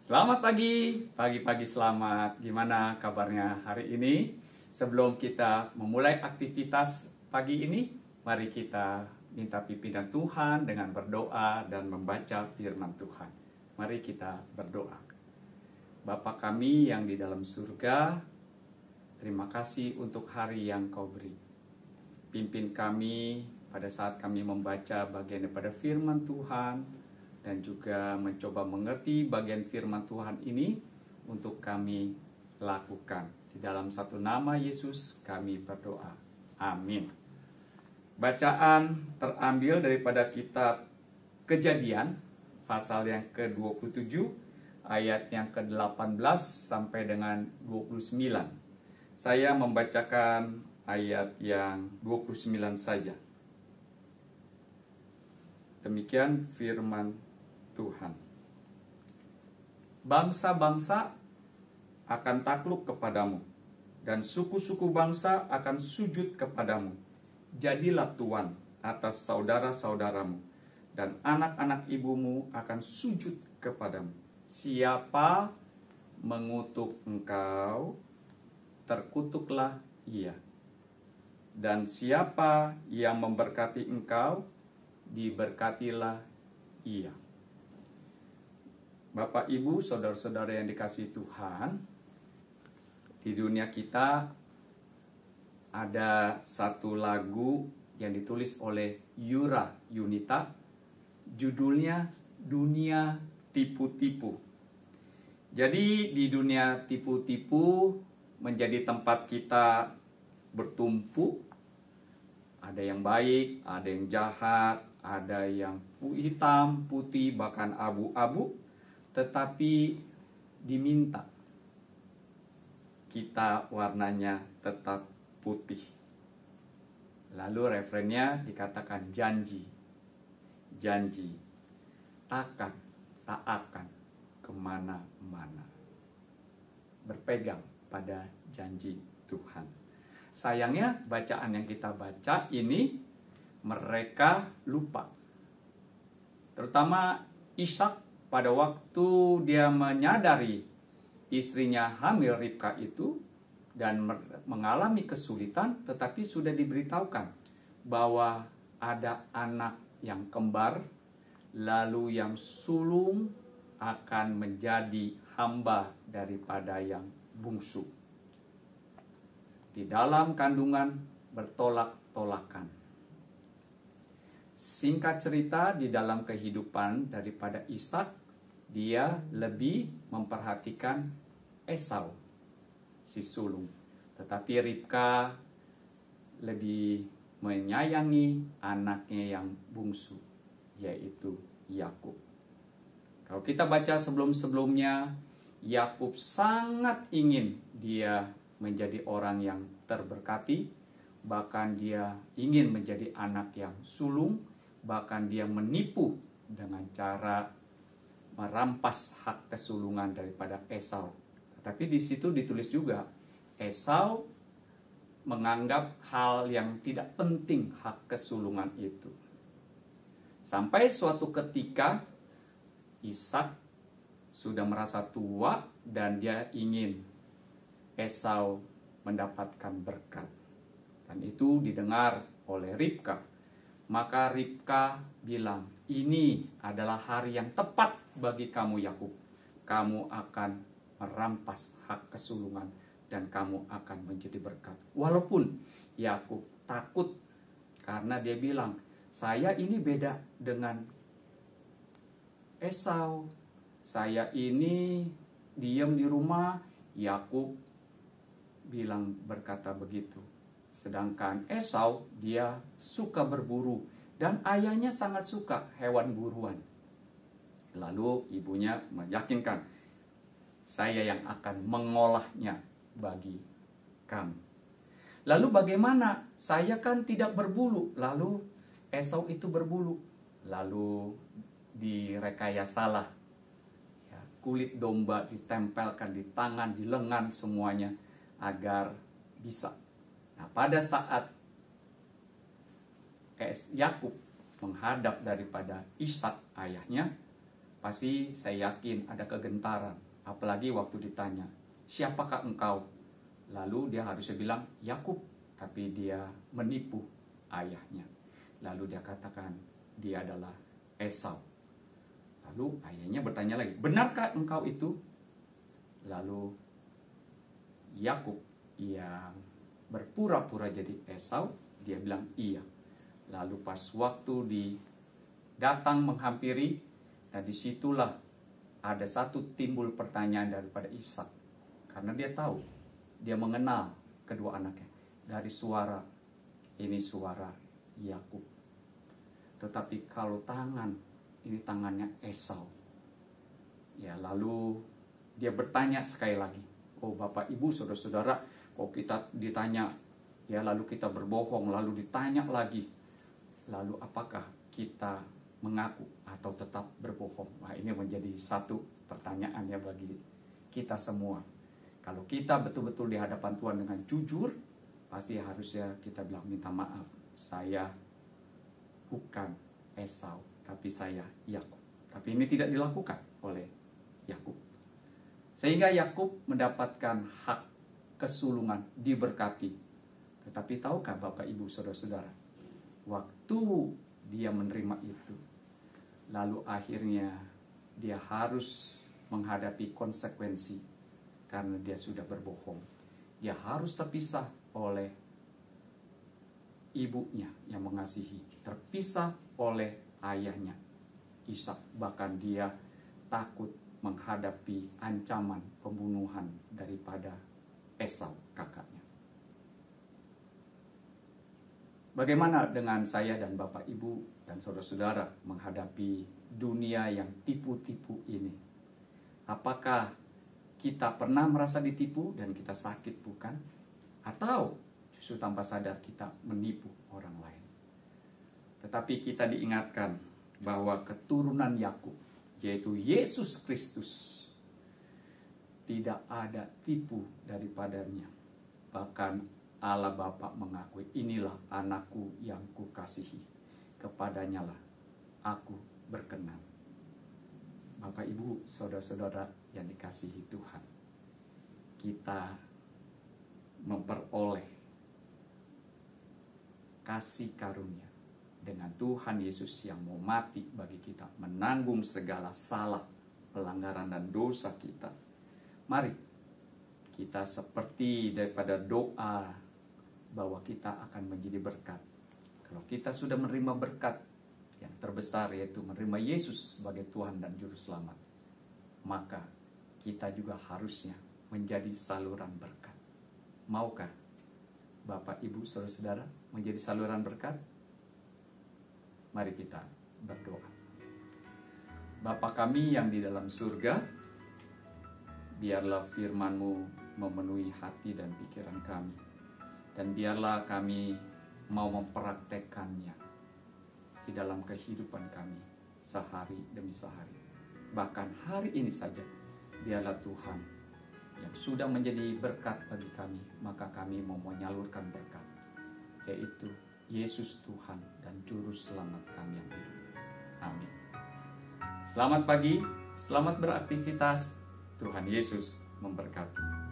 Selamat pagi, pagi-pagi selamat. Gimana kabarnya hari ini? Sebelum kita memulai aktivitas pagi ini, mari kita minta pimpinan Tuhan dengan berdoa dan membaca firman Tuhan. Mari kita berdoa. Bapa kami yang di dalam surga, terima kasih untuk hari yang Kau beri. Pimpin kami pada saat kami membaca bagian daripada firman Tuhan, dan juga mencoba mengerti bagian firman Tuhan ini untuk kami lakukan. Di dalam satu nama Yesus kami berdoa. Amin. Bacaan terambil daripada kitab Kejadian, pasal yang ke-27, ayat yang ke-18 sampai dengan 29. Saya membacakan ayat yang 29 saja. Demikian firman Tuhan. Bangsa-bangsa akan takluk kepadamu, dan suku-suku bangsa akan sujud kepadamu. Jadilah tuan atas saudara-saudaramu, dan anak-anak ibumu akan sujud kepadamu. Siapa mengutuk engkau, terkutuklah ia. Dan siapa yang memberkati engkau, diberkatilah ia. Bapak, Ibu, saudara-saudara yang dikasihi Tuhan, di dunia kita ada satu lagu yang ditulis oleh Yura Yunita, judulnya Dunia Tipu-Tipu. Jadi di dunia tipu-tipu menjadi tempat kita bertumpu. Ada yang baik, ada yang jahat, ada yang hitam, putih, bahkan abu-abu. Tetapi diminta kita warnanya tetap putih. Lalu referennya dikatakan janji. Janji tak akan kemana-mana. Berpegang pada janji Tuhan. Sayangnya bacaan yang kita baca ini mereka lupa. Terutama Ishak pada waktu dia menyadari istrinya hamil Ribka itu dan mengalami kesulitan, tetapi sudah diberitahukan bahwa ada anak yang kembar, lalu yang sulung akan menjadi hamba daripada yang bungsu. Di dalam kandungan bertolak-tolakan. Singkat cerita, di dalam kehidupan daripada Ishak, dia lebih memperhatikan Esau, si sulung. Tetapi Ribka lebih menyayangi anaknya yang bungsu, yaitu Yakub. Kalau kita baca sebelum-sebelumnya, Yakub sangat ingin dia menjadi orang yang terberkati, bahkan dia ingin menjadi anak yang sulung, bahkan dia menipu dengan cara merampas hak kesulungan daripada Esau. Tapi di situ ditulis juga, Esau menganggap hal yang tidak penting hak kesulungan itu. Sampai suatu ketika Ishak sudah merasa tua dan dia ingin Esau mendapatkan berkat. Dan itu didengar oleh Ribka. Maka Ribka bilang, ini adalah hari yang tepat bagi kamu Yakub. Kamu akan merampas hak kesulungan dan kamu akan menjadi berkat. Walaupun Yakub takut karena dia bilang, saya ini beda dengan Esau. Saya ini diam di rumah. Yakub bilang berkata begitu. Sedangkan Esau dia suka berburu dan ayahnya sangat suka hewan buruan. Lalu ibunya meyakinkan, saya yang akan mengolahnya bagi kamu. Lalu bagaimana? Saya kan tidak berbulu. Lalu Esau itu berbulu. Lalu direkayasalah. Ya, kulit domba ditempelkan di tangan, di lengan semuanya agar bisa. Nah, pada saat Yakub menghadap daripada Ishak ayahnya, pasti saya yakin ada kegentaran. Apalagi waktu ditanya, siapakah engkau? Lalu dia harusnya bilang, Yakub. Tapi dia menipu ayahnya. Lalu dia katakan, dia adalah Esau. Lalu ayahnya bertanya lagi, benarkah engkau itu? Lalu Yakub yang berpura-pura jadi Esau, dia bilang iya. Lalu pas waktu datang menghampiri, dan disitulah ada satu timbul pertanyaan daripada Ishak. Karena dia tahu, dia mengenal kedua anaknya. Dari suara, ini suara Yakub. Tetapi kalau tangan, ini tangannya Esau. Ya, lalu dia bertanya sekali lagi. Oh Bapak Ibu, saudara-saudara, kok kita ditanya, ya lalu kita berbohong, lalu ditanya lagi. Lalu apakah kita mengaku atau tetap berbohong? Nah, ini menjadi satu pertanyaan ya bagi kita semua. Kalau kita betul-betul di hadapan Tuhan dengan jujur, pasti harusnya kita bilang, minta maaf, saya bukan Esau, tapi saya Yakub. Tapi ini tidak dilakukan oleh Yakub. Sehingga Yakub mendapatkan hak kesulungan, diberkati. Tetapi tahukah Bapak Ibu saudara-saudara, waktu dia menerima itu, lalu akhirnya dia harus menghadapi konsekuensi karena dia sudah berbohong. Dia harus terpisah oleh ibunya yang mengasihi, terpisah oleh ayahnya Ishak. Bahkan dia takut menghadapi ancaman pembunuhan daripada Esau kakaknya. Bagaimana dengan saya dan Bapak Ibu dan saudara-saudara menghadapi dunia yang tipu-tipu ini? Apakah kita pernah merasa ditipu dan kita sakit bukan? Atau justru tanpa sadar kita menipu orang lain? Tetapi kita diingatkan bahwa keturunan Yakub, yaitu Yesus Kristus, tidak ada tipu daripadanya. Bahkan Allah Bapa mengakui, inilah anakku yang kukasihi, kepadanya lah aku berkenan. Bapak Ibu, saudara-saudara yang dikasihi Tuhan, kita memperoleh kasih karunia dengan Tuhan Yesus yang mau mati bagi kita, menanggung segala salah, pelanggaran dan dosa kita. Mari kita seperti daripada doa bahwa kita akan menjadi berkat. Kalau kita sudah menerima berkat yang terbesar, yaitu menerima Yesus sebagai Tuhan dan Juru Selamat, maka kita juga harusnya menjadi saluran berkat. Maukah Bapak, Ibu, saudara-saudara menjadi saluran berkat? Mari kita berdoa. Bapa kami yang di dalam surga, biarlah firman-Mu memenuhi hati dan pikiran kami. Dan biarlah kami mau mempraktekkannya di dalam kehidupan kami sehari demi sehari. Bahkan hari ini saja, biarlah Tuhan yang sudah menjadi berkat bagi kami, maka kami mau menyalurkan berkat, yaitu Yesus Tuhan dan Juru Selamat kami yang hidup. Amin. Selamat pagi, selamat beraktivitas. Tuhan Yesus memberkati.